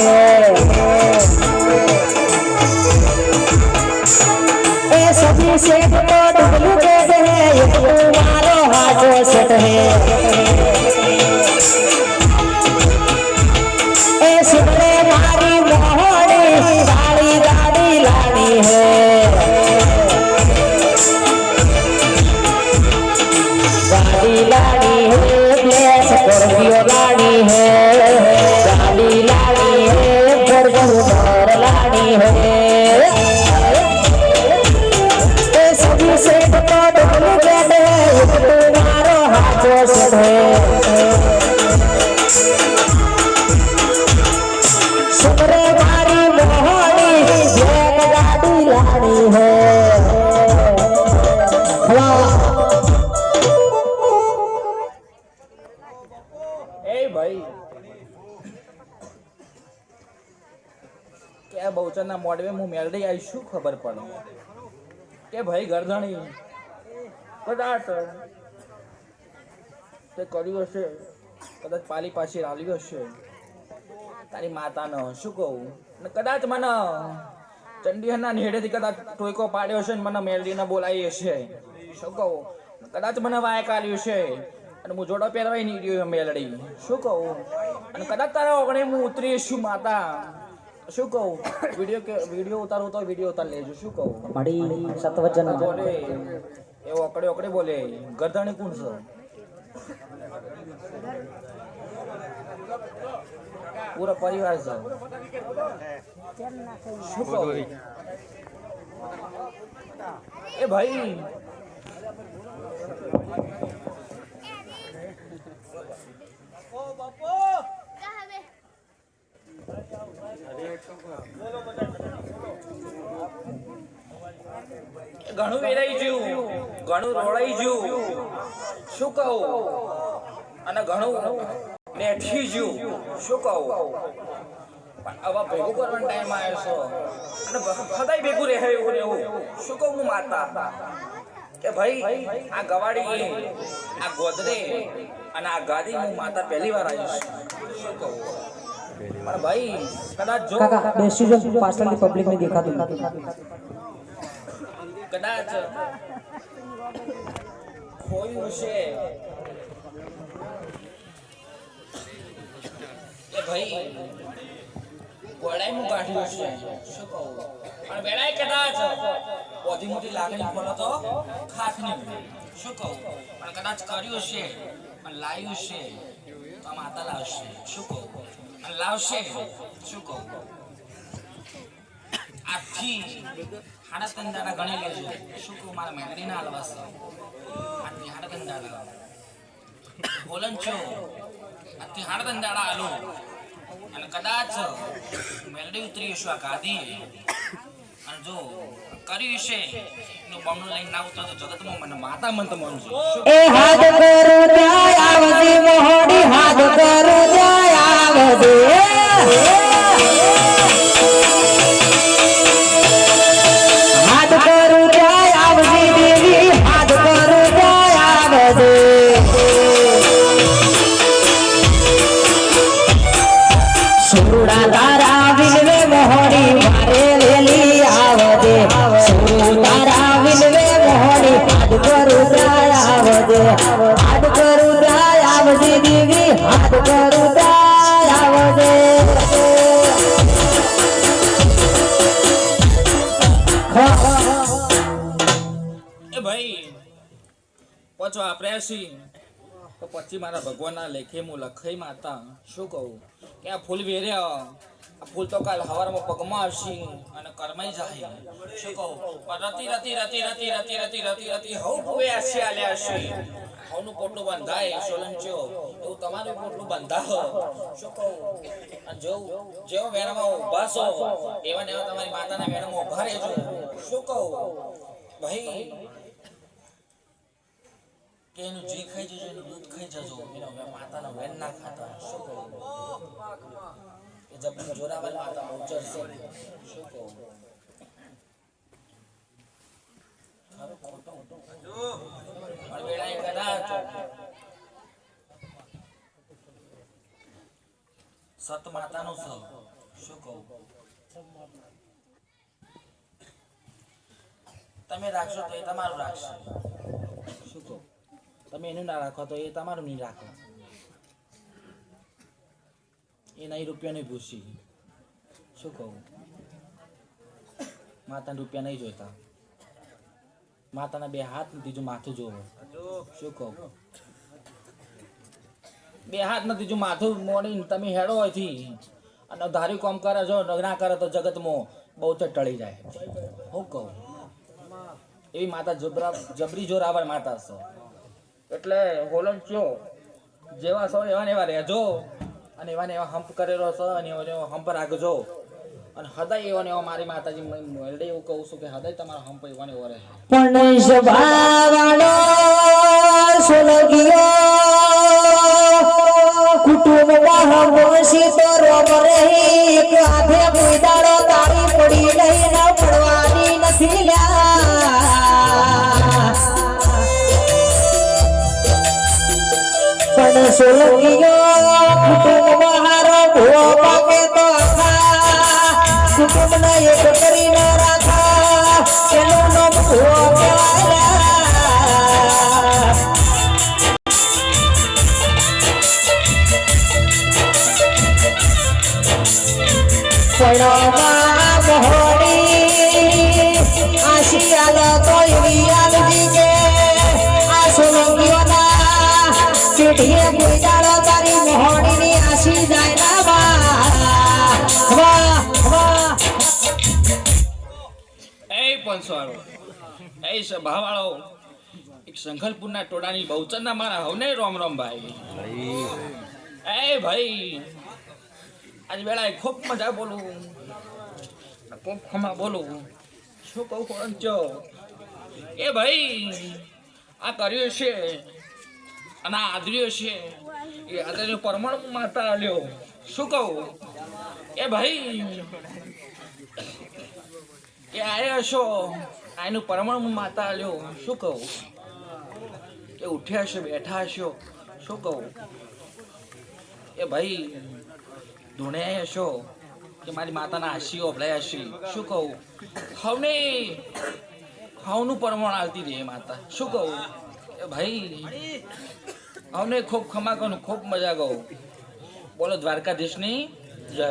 है ए सभी सेठ तो डुप्लीकेट है ये तुम्हारो हाथों सेठ है ए सुबह मारी मोहनी गाड़ी गाड़ी लानी है गाड़ी लानी है प्लेस स्कॉर्पियो लानी है गाड़ी लानी है फॉर्च्यूनर लानी है ए सभी से तो डुप्लीकेट है तुम्हारो हाथों से है सुबह मारी मोहनी एक गाड़ी लानी है क्या बहुचर मोडवे मु मेलडी आई शू खबर पड़े के भाई गरधणी कदाच ते कर्યું હશે કદાચ પાલી પાછી રાલ્યો હશે તારી માતાનો શું કહું ને કદાચ મને ચંડીહરના નેડેથી કદાચ ટોયકો પાડ્યો છે ને મને મેલડીને બોલાવી હશે શું કહું કદાચ મને વાય કાઢ્યું છે અને હું જોડો પહેરવાય નહીં રહ્યો મેલડી શું કહું અને કદાચ તારા ઓગણે હું ઉતરી છું માતા શું કહું વિડીયો ઉતારું તો વિડીયો ઉતાર લેજો શું કહું મળી સતવચન બોલે એવો ઓકડે બોલે ગરધણી કોણ છે પૂરો પરિવાર છે શું કહું એ ભાઈ ઘણું વેરાઈ ગયું ઘણું રોળાઈ ગયું શું કહું અને ઘણું નેઠી ગયું શું કહું પણ હવે ભેગું કરવાનો ટાઈમ આવ્યો છે અને ખદાય ભેગું રહે એવું રહેવું શું કહું હું માતા કે ભાઈ આ ગવાડી આ ગોદરે અને આ ગાદી હું માતા પહેલી વાર આવી શું કહું પણ ભાઈ કદાચ જો કાકા બેસી જો પાછળની પબ્લિક ને દેખાતું કદાચ ખોયું છે એ ભાઈ ગોળાઈનું કાઢ્યું છે શું કહું પણ વેળાય કદાચ બધી મોટી લાગણી ખોલો તો ખાખની શું કહું પણ કદાચ કર્યું છે પણ લાવ્યું છે તો માતા લાવશે શું કહું અને લાવશે શું કહું આથી હાડા ત્રણ દાડા ગણી લેજો શું કહું મારા મેલડીના હાલવાસ આથી હાડા ત્રણ દાડા બોલન છો આથી હાડા ત્રણ દાડા હાલો અને કદાચ મેલડી ઉતરી હશું આ ગાદી અને જો કર્યું છે નું બમણું લઈને ના ઉતરો તો જગતમાં મને માતા મન તો મનજો એ હાથ કરો જાય આવજે મોહડી હાથ કરો જાય આવજે હાથ કરો જાય આવજે દેવી હાથ કરો જાય આવજે સુરડા તારા વિનવે મોહડી મારે લેલી આવજે સુરડા તારા વિનવે મોહડી હાથ કરો જાય આવજે હાથ કરો જાય આવજે દેવી હાથ કરો જાય આવજે એ ભાઈ પછો આપણે છીએ તો પછી મારા ભગવાનના લેખે હું લખાઈ માતા શું કહું કે આ ફૂલ વેર્યા આ ફૂલ તો કાલ હવારમાં પગમાં આવશે અને કરમાઈ જાય શું કહું પણ રતી રતી રતી રતી રતી રતી રતી રતી હવ ભૂવે આશે આલ્યા હશે હવનું પોટલું બંધાય સોલંચો એવું તમારું પોટલું બંધાવો શું કહું અને જેવો વેણામાં ઊભા છો એવા ને એવા તમારી માતાના વેણામાં ઊભા રહેજો શું કહું ભાઈ કે એનું જે ખાઈ જજો એનું દૂધ ખાઈ જજો એનો માતાનો વેન ના ખાતા શું કહું એ જબરી જોરાવલ માતા બહુચર છે શું કહું પણ વેળાએ કદાચ સત માતાનું છે શું કહું તમે રાખશો તો એ તમારું રાખશે શું કહું તમે એનું ના રાખો તો એ તમારું નહીં રાખો એ નહીં રૂપિયાની ભૂસી શું કહું માતાના રૂપિયા નહીં જોઈતા માતાના બે હાથ ને ત્રીજું માથું જોવો શું કહું બે હાથ ને ત્રીજું માથું મોડીને તમે હેડો હોયથી અને ધાર્યું કામ કરે છો ના કરે તો જગતમાં બહુ તો ટળી જાય હું કહું એવી માતા જબરી જોરાવર માતા છે એટલે હોલન છો જેવા છો એવા ને એવા રહેજો અને એવા ને એવા હંપ કરેલો છે અને એવો હંપ રાખજો અને હૃદય એવો ને એવો મારી માતાજી મેળે એવું કહું છું કે હૃદય તમારો હંપ એવો ને એવો રહે પણ સ્વભાવનો સોલગીઓ કુટુંબમાં હમોશી તો રોમ રહી એક હાથે મુદાડો તારી પડી નહીં ન પડવાની નથી લ્યા પણ સોલગીઓ કુટુંબમાં હારો ભો પાકે તો કુટુંબને એક કરી ન રાખા એનું નામ ભો કહેવાય પડવા મોહણી આશિયાલ તો એવી આલજી કે આ સોલંગીઓના ચીઠીએ ગુજારો તારી મોહણીની આશી જાય ના વાહ વાહ એ પંચવાળો એ સભાવાળો એક સંખલપુરના ટોળાની બહુચરના મારા હવને રોમ રોમ ભાઈ એ ભાઈ આજ વેળાએ ખૂબ મજા બોલું ખૂબ ખમા બોલું શું કહું કોણચો એ ભાઈ આ કર્યું છે અને આ આદર્યો છે એ આદર્યો પરમાણુ માતા લ્યો શું કહું એ ભાઈ કે આયા હશો આનું પરમાણુ માતા લ્યો શું કહું કે ઉઠ્યા હશો બેઠા હશો શું કહું એ ભાઈ ધૂણે હશો કે મારી માતાના આશી ઓભળાય હશે શું કહું હવનું પરમાણ આવતી રહે માતા શું કહું એ ભાઈ હવને ખૂબ ખમા કરું ખૂબ મજા કહું બોલો દ્વારકાધીશની જય